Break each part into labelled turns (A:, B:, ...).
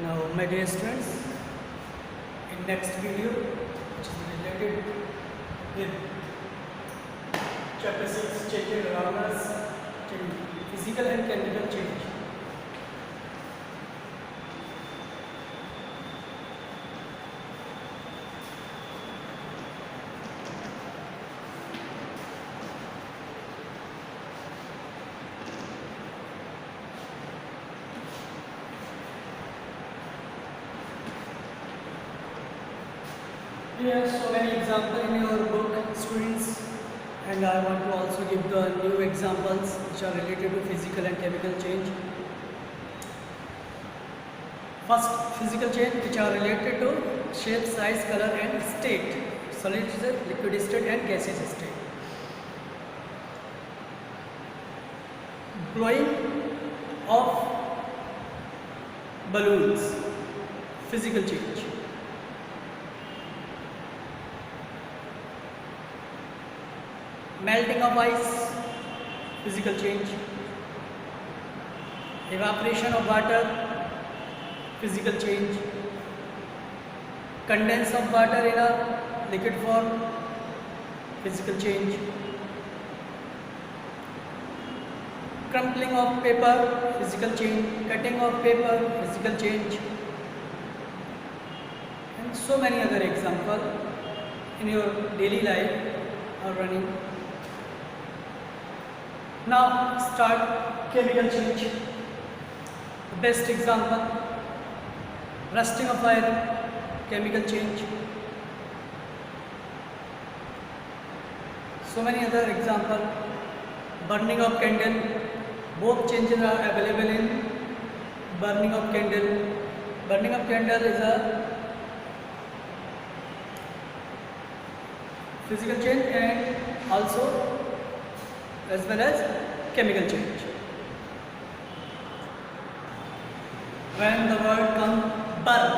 A: Now, my dear students, in next video, which is related with chapter 6, changes around us, physical and chemical change. We have so many examples in your book, students, and I want to also give the new examples which are related to physical and chemical change. First, physical change which are related to shape, size, color and state. Solid state, liquid state and gaseous state. Blowing of balloons, physical change. Melting of ice, physical change. Evaporation of water, physical change. Condense of water in a liquid form, physical change. Crumpling of paper, physical change. Cutting of paper, physical change. And so many other examples in your daily life are running. Now start chemical change. The best example, rusting of iron, chemical change. So many other examples, burning of candle, both changes are available in burning of candle. Burning of candle is a physical change and also as well as chemical change. When the word comes burn,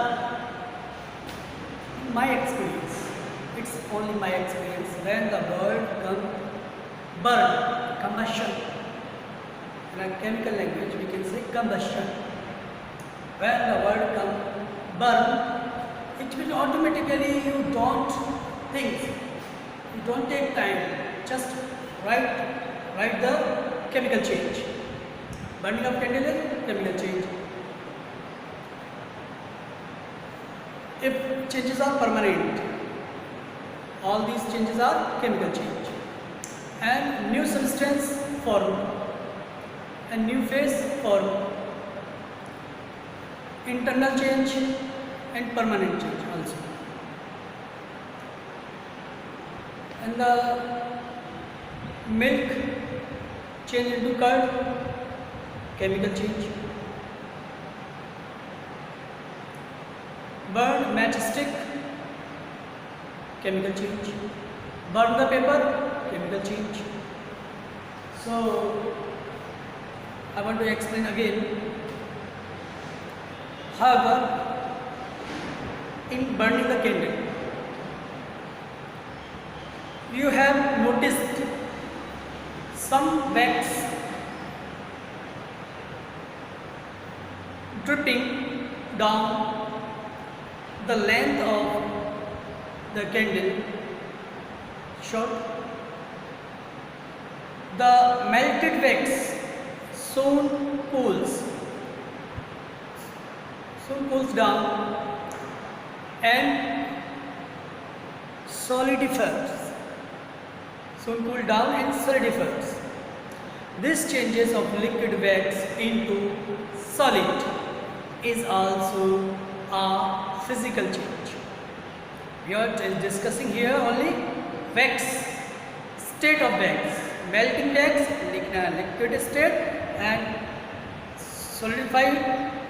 A: in my experience, it's only my experience, when the word comes burn, combustion, in a chemical language we can say combustion. When the word comes burn, it will automatically, you don't think, you don't take time, just write the chemical change. Burning of candle is chemical change. If changes are permanent, all these changes are chemical change. And new substance formed, and new phase formed. Internal change and permanent change also. And the milk change into curd, chemical change. Burn matchstick, chemical change. Burn the paper, chemical change. So I want to explain again. However, in burning the candle, you have noticed some wax dripping down the length of the candle short. The melted wax soon cools down and solidifies. Soon cool down and solidifies. This changes of liquid wax into solid is also a physical change. We are discussing here only wax, state of wax, melting wax, liquid state and solidified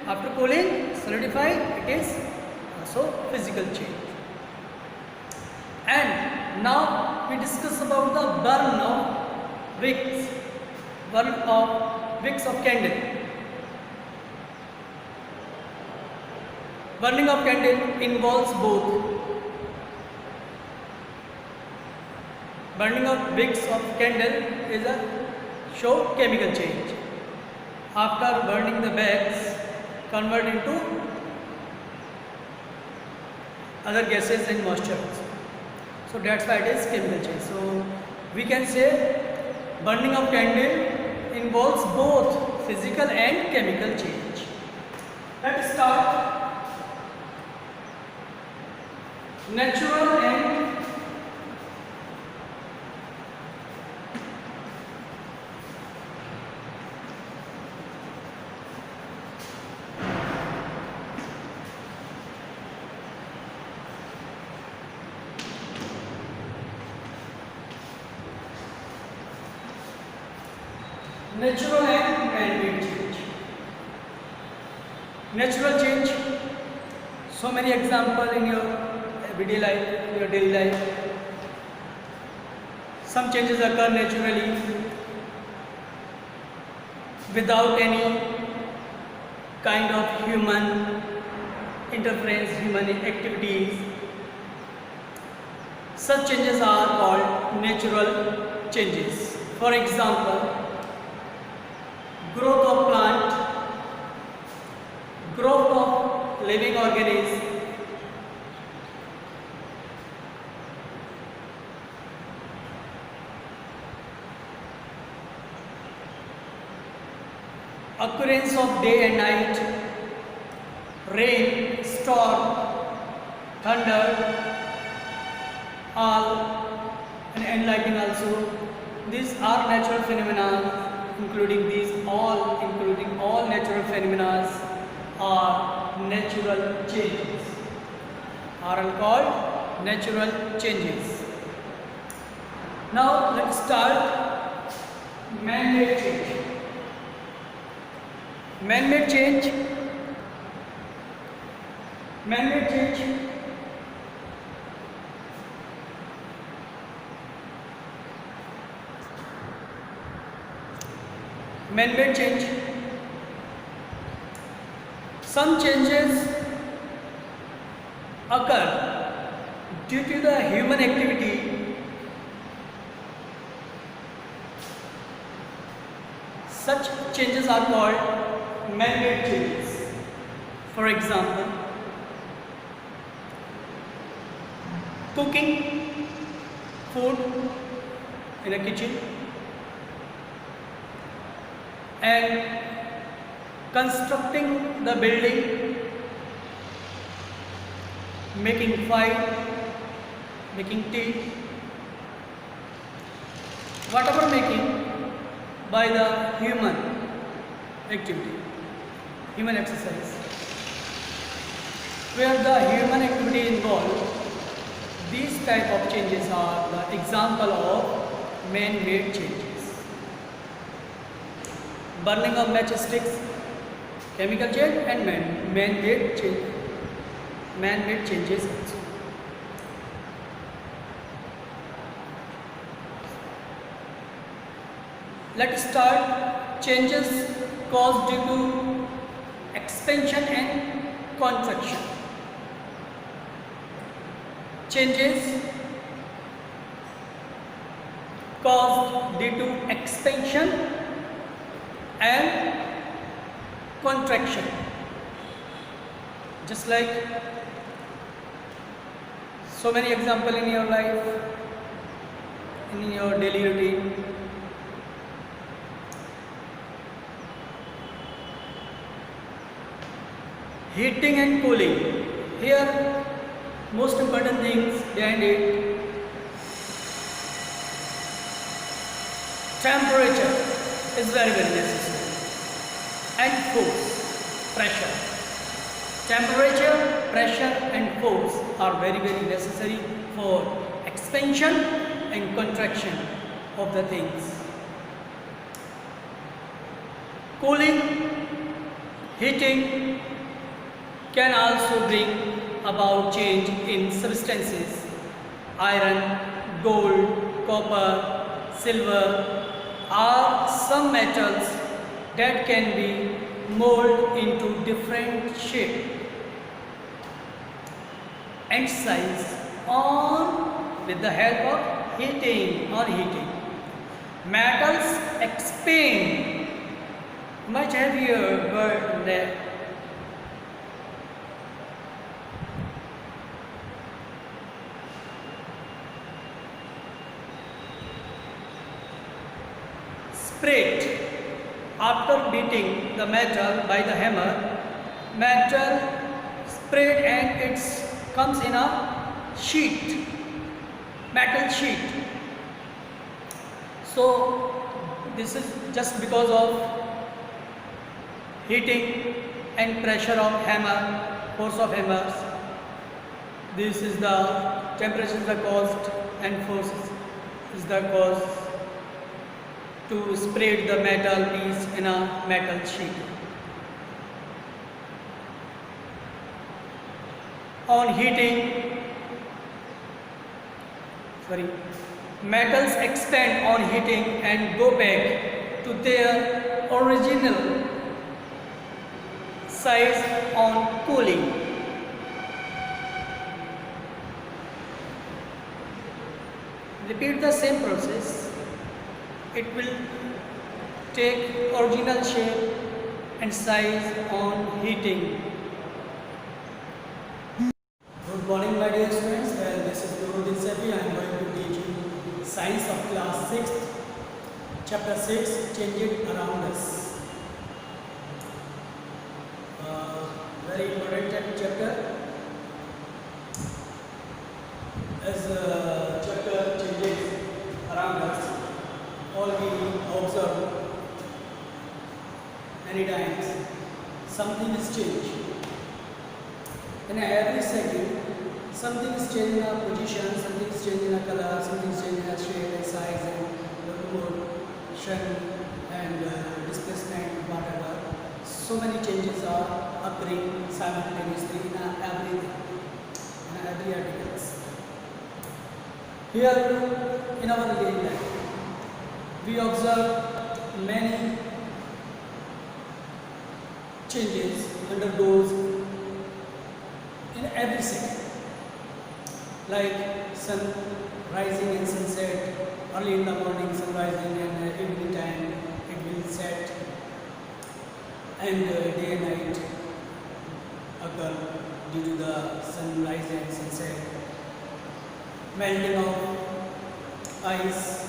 A: after cooling, solidified, it is also physical change. And now we discuss about the burn of wicks of candle. Burning of candle involves both. Burning of wicks of candle is a show chemical change. After burning the wax, convert into other gases and moisture also. So that's why it is chemical change. So we can say burning of candle involves both physical and chemical change. Let's start natural and natural and man-made change. Natural change, so many examples in your everyday life, in your daily life. Some changes occur naturally without any kind of human interference, human activities. Such changes are called natural changes. For example, growth of plant, growth of living organism, occurrence of day and night, rain, storm, thunder, all, and lightning also. These are natural phenomena. Including all natural phenomena are natural changes, are called natural changes. Now let's start man-made change. Man-made change. Man-made change man-made change. Some changes occur due to the human activity. Such changes are called man-made changes. For example, cooking food in a kitchen and constructing the building, making fire, making tea, whatever making by the human activity, human exercise. Where the human activity involved, these type of changes are the example of man-made changes. Burning of matchsticks, chemical change, and man-made change, man-made changes also. Let's start changes caused due to expansion and contraction. Changes caused due to expansion and contraction, just like so many examples in your life, in your daily routine. Heating and cooling. Here, most important things behind it: temperature is very necessary, and force, pressure. Temperature, pressure and force are very necessary for expansion and contraction of the things. Cooling, heating can also bring about change in substances. Iron, gold, copper, silver are some metals that can be molded into different shape and size on with the help of heating or heating. Metals expand. Much heavier word there. spread. After beating the metal by the hammer, metal spread and it comes in a sheet, metal sheet. So this is just because of heating and pressure of hammer, force of hammers. This is the temperature is the cause and force is the cause to spread the metal piece in a metal sheet. On heating, metals expand on heating and go back to their original size on cooling. Repeat the same process. It will take original shape and size on heating. Good morning, my dear students. This is Guru Sepi. I am going to teach you Science of Class 6th, Chapter 6, Changes Around Us. Very important chapter. As the chapter changes around us, all we observe many times something is changed. In every second, something is changing our position, something is changing our color, something is changing our shape and size and locomotion and displacement, whatever. So many changes are occurring simultaneously in everything, in every articles. Here in our daily life, we observe many changes undergoes in every second, like sun rising and sunset, early in the morning sun rising and evening time it will set, and day and night occur due to the sunrise and sunset, melting of ice.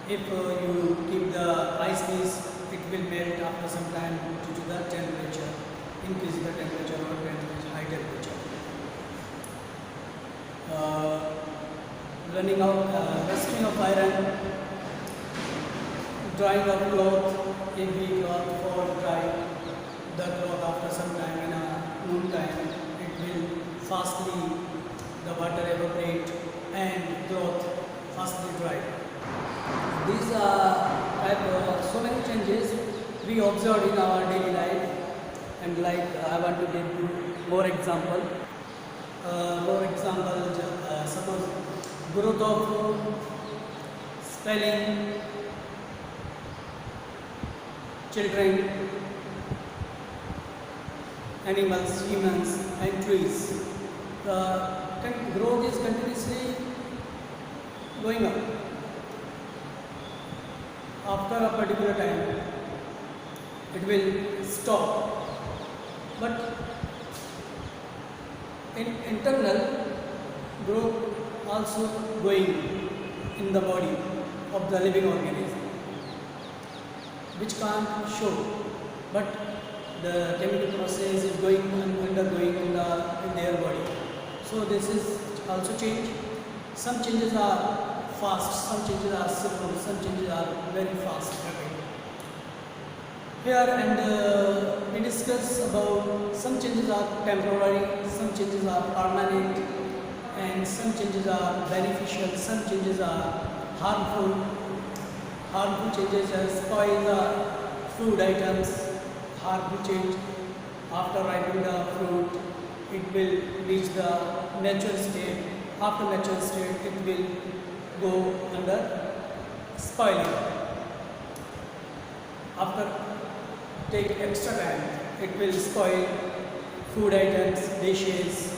A: If you keep the ice piece, it will melt after some time due to the temperature, increase the temperature or high temperature. Running out, rusting of iron, drying of cloth, if we cloth for dry the cloth after some time in a noon time, it will fastly, the water evaporate and cloth fastly dry. These are so many changes we observed in our daily life, and like I want to give you more example. Suppose growth of spelling, children, animals, humans, and trees. The growth is continuously going up. After a particular time, it will stop. But in internal growth also going in the body of the living organism, which can't show, but the chemical process is undergoing in their body. So this is also change. Some changes are fast, some changes are slow, some changes are very fast. Here and we discuss about some changes are temporary, some changes are permanent, and some changes are beneficial, some changes are harmful. Harmful changes spoil the food items. Harmful change, after ripening the fruit, it will reach the natural state. After natural state, it will go under spoiling. After take extra time, it will spoil food items, dishes,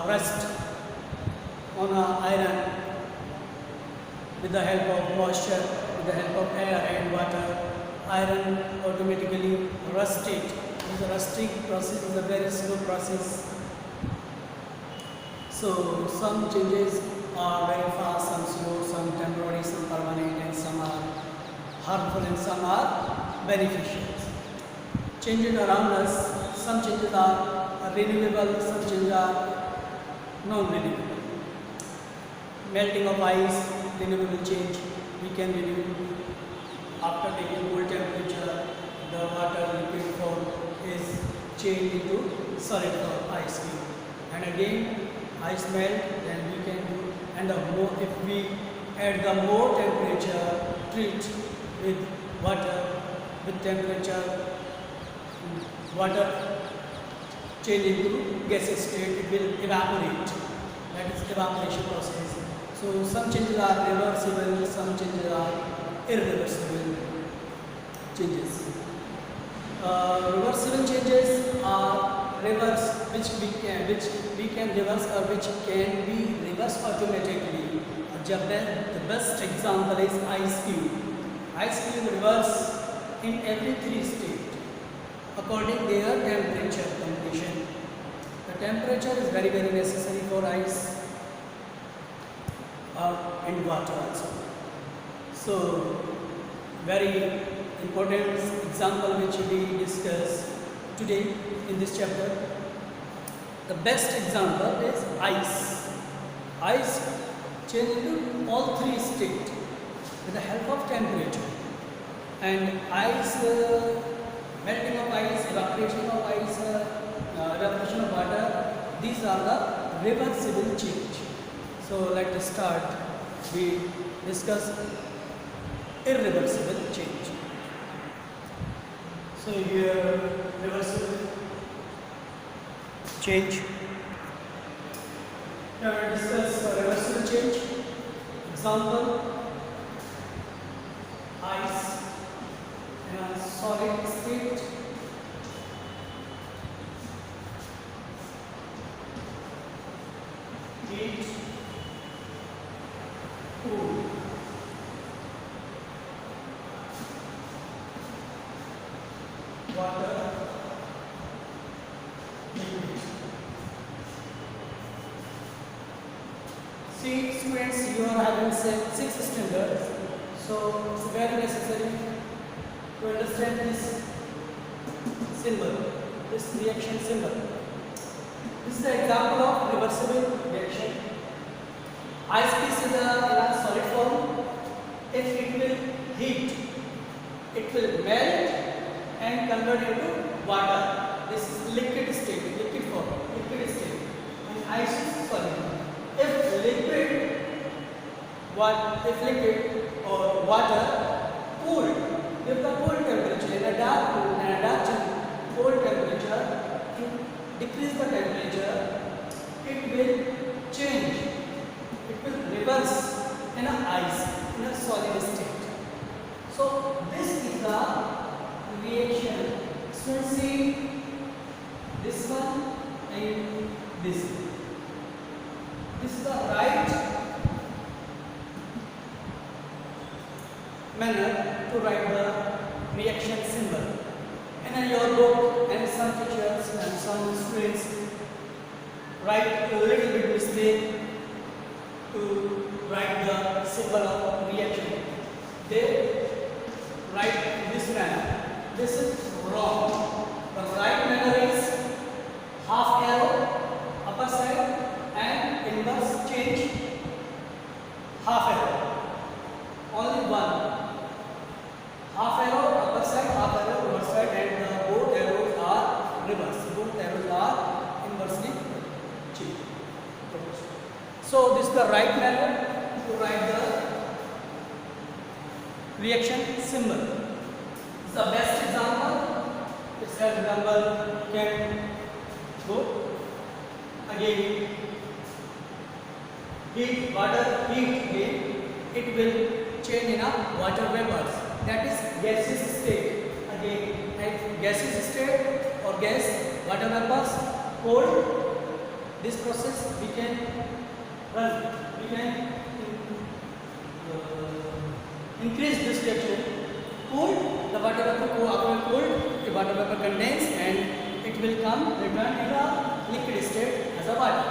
A: rust on iron with the help of moisture, with the help of air and water. Iron automatically rusted. The rusting process is a very slow process. So some changes are very fast, some slow, some temporary, some permanent, and some are harmful and some are beneficial. Changes around us, some changes are renewable, some changes are non-renewable. Melting of ice, renewable change, we can renew. After taking cold temperature, the water liquid form is changed into solid form, ice cube. And again, ice melt, then we can do, and the more, if we add the more temperature, treat with water, with temperature, water change into gaseous state, it will evaporate. That is evaporation process. So some changes are reversible, some changes are irreversible changes. Reversible changes are reverse, which we can reverse or which can be reversed automatically. The best example is ice cube. Ice cube reverse in every 3 states according their temperature condition. The temperature is very necessary for ice and water also. So very important example which we discuss today in this chapter. The best example is ice. Ice change into all 3 states with the help of temperature. And ice, melting of ice, evaporation of ice, evaporation of water, these are the reversible change. So let us start. We discuss irreversible change. So here reversible change. Now we discuss reversible change. Example: ice in a solid state. Heat, cool. Water, liquid. See, students, you are having 6 standards, so it's very necessary to understand this symbol, this reaction symbol. This is the example of reversible reaction. Ice piece is in a solid form. If it will heat, it will melt and convert into water. This is liquid state, liquid form, liquid state. And ice is solid. If liquid or water cooled, with the cold temperature in a dark room and a dark cold temperature, to decrease the temperature, it will change. It will reverse in a ice, in a solid state. So this is the reaction. So see this one and this one. This is the right manner to write the reaction symbol. And in your book, and some teachers and some students write a little bit mistake to write the symbol of reaction. They write in this manner. This is wrong. The right manner is half arrow upper side and inverse change half arrow. Only one. Half arrow upper side, half arrow lower side, and both arrows are reversed. Both arrows are inversely changed. So this is the right manner to write the reaction symbol. This is the best example. This example can go again. Heat, water, heat again. It will change in a water vapors. That is gaseous state. Again, like gaseous state or gas, water vapors, cold. This process we can run. We can increase this reaction. Cool, the water vapor go after cold, the water vapor condense and it will come return in a liquid state as a water.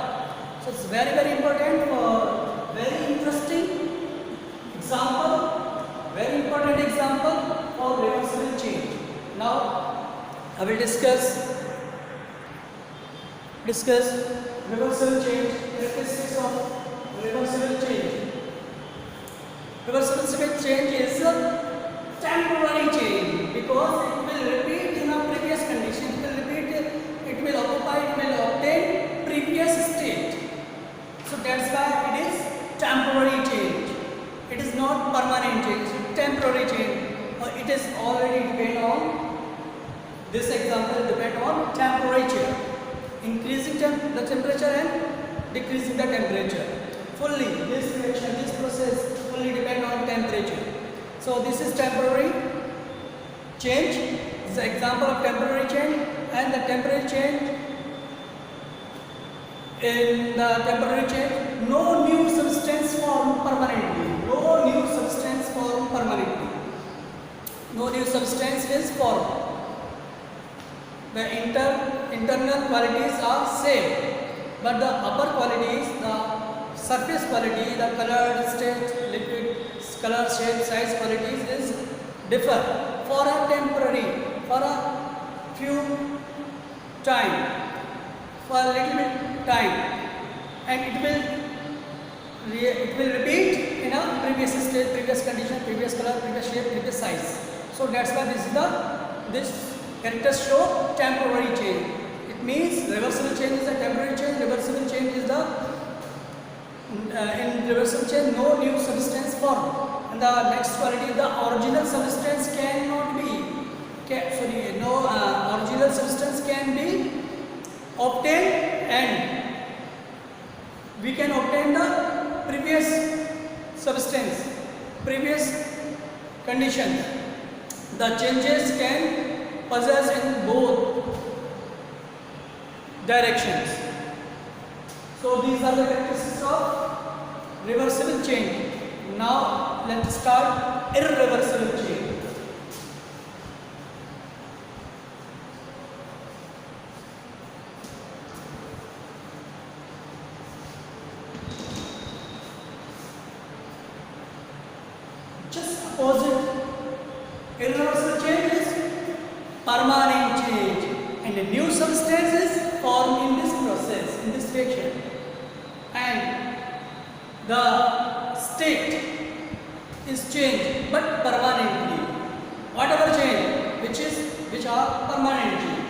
A: So it's very important for very interesting example, very important example of reversible change. Now I will discuss reversible change, characteristics of reversible change. Reversible change is a temporary change because it will repeat in a previous condition. It will repeat, it will occupy, it will obtain previous state. So that's why it is temporary change. It is not permanent change, temporary change. It is already depend on, this example depend on temperature, increasing the temperature and decreasing the temperature. Fully, this reaction, this process fully depend on temperature. So this is temporary change. This is an example of temporary change, and the temporary change, in the temporary change, no new substance form permanently. No new substance form permanently. No new substance is formed. The internal qualities are same, but the upper qualities, the surface quality, the color, state, liquid, color, shape, size qualities is differ for a temporary, for a few time, for a little bit time, and it will repeat in a previous state, previous condition, previous color, previous shape, previous size. So that's why this characters show temporary change. It means reversible change is a temporary change. Reversible change is the in reversible change no new substance formed. And the next quality, the original substance cannot be original substance can be obtained, and we can obtain the previous substance, previous conditions. The changes can possess in both directions. So these are the characteristics of reversible change. Now let's start irreversible change. Just opposite, irreversible change is permanent change, and a new substance is formed in this process, in this reaction, and the state is changed but permanently. Whatever change which are permanent change.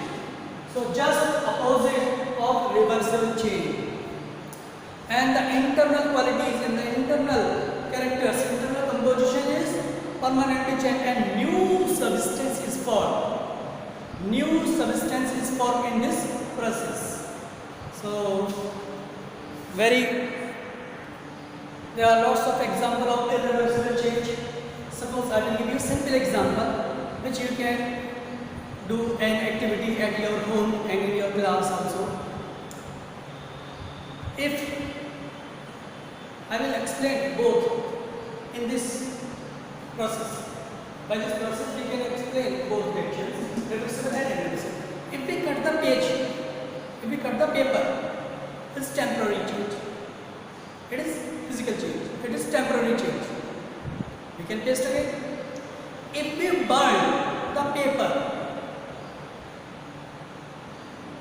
A: So just opposite of reversible change. And the internal qualities and the internal characters, internal composition is permanently changed, and new substance is formed. New substance is formed in this process. So there are lots of examples of irreversible change. Suppose I will give you a simple example which you can do an activity at your home and in your class also. If I will explain both in this process. By this process we can explain both reactions, reversible and irreversible. If we cut the page, if we cut the paper, it's temporary change. It is physical change. It is temporary change. We can paste again. If we burn the paper,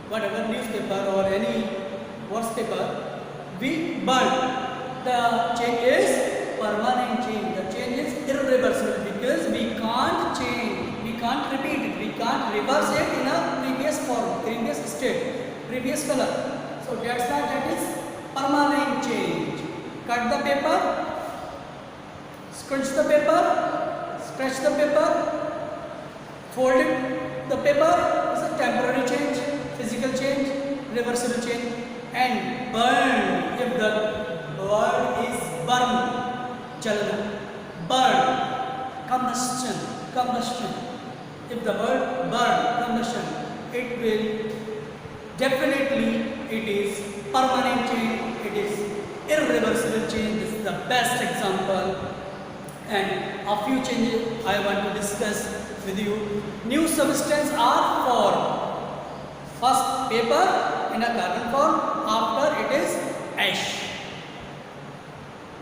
A: whatever newspaper or any worse paper, we burn, the change is permanent change. The change is irreversible because we can't change, we can't repeat it, we can't reverse it in a previous form, previous state, previous color. So that's why that is permanent change. Cut the paper, scrunch the paper, stretch the paper, fold it, the paper is a temporary change, physical change, reversible change. And burn, if the word is burn, chalna, burn, combustion. If the word burn, combustion, it will definitely, it is permanent change, it is irreversible change. This is the best example, and a few changes I want to discuss with you. New substance are formed. First paper in a carbon form, after it is ash.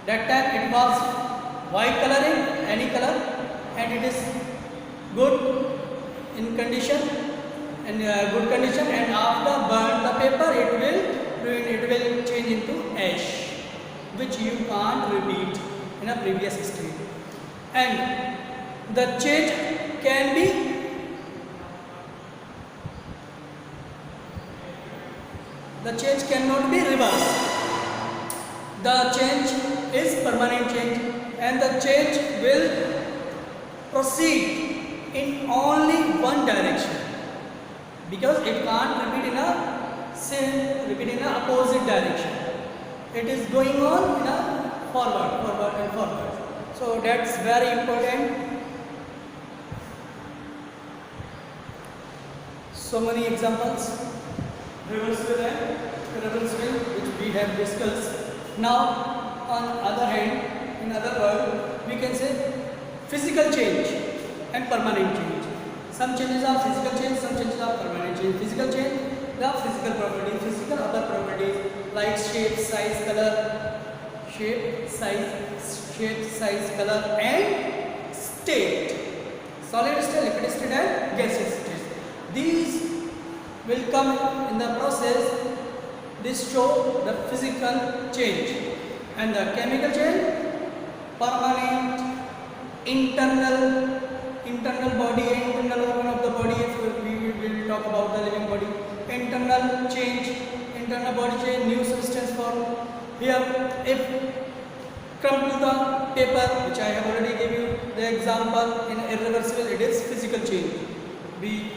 A: That time it was white coloring, any color, and it is good in condition and good condition, and after burn the paper it will change into ash, which you can't repeat in a previous state. And the change can be cannot be reversed. The change is permanent change, and the change will proceed in only one direction, because it can't repeat in a opposite direction. It is going on in a forward and forward. So that's very important. So many examples, reversible and reversible, which we have discussed. Now, on other hand, in other word, we can say physical change and permanent change. Some changes are physical change, some changes are permanent change. Physical change, the physical properties, physical other properties like shape, size, color, color, and state. Solid state, liquid state, and gaseous state. These will come in the process. This show the physical change, and the chemical change, permanent, internal body, internal organ of the body. If we will talk about the living body, internal change, internal body change, new substance form. Here, if crumple the paper, which I have already given you the example in irreversible, it is physical change. We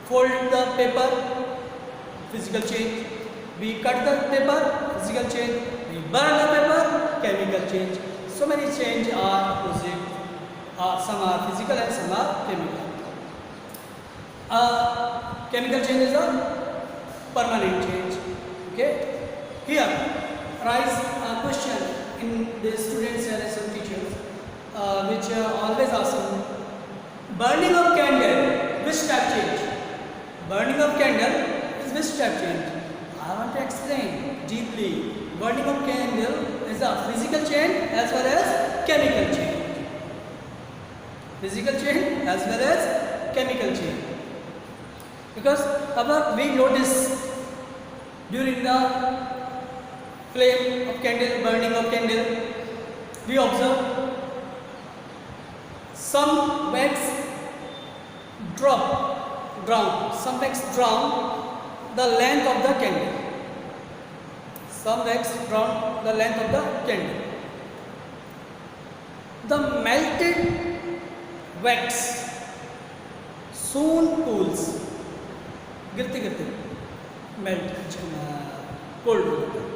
A: fold the paper, physical change. We cut the paper, physical change. We burn the paper, chemical change. So many change are opposite. Some are physical and some are chemical. Chemical change is a permanent change. Okay. Here, rise a question in the students and some teachers, which always ask me, burning of candle, which type change? Burning of candle is which type change? I want to explain deeply. Burning of candle is a physical change as well as chemical change. Physical change as well as chemical change. Because we notice during the flame of candle, burning of candle, we observe some wax drown the length of the candle. Some wax drown the length of the candle. The melted wax soon cools. गिरते गिरते melt cold हो जाता है.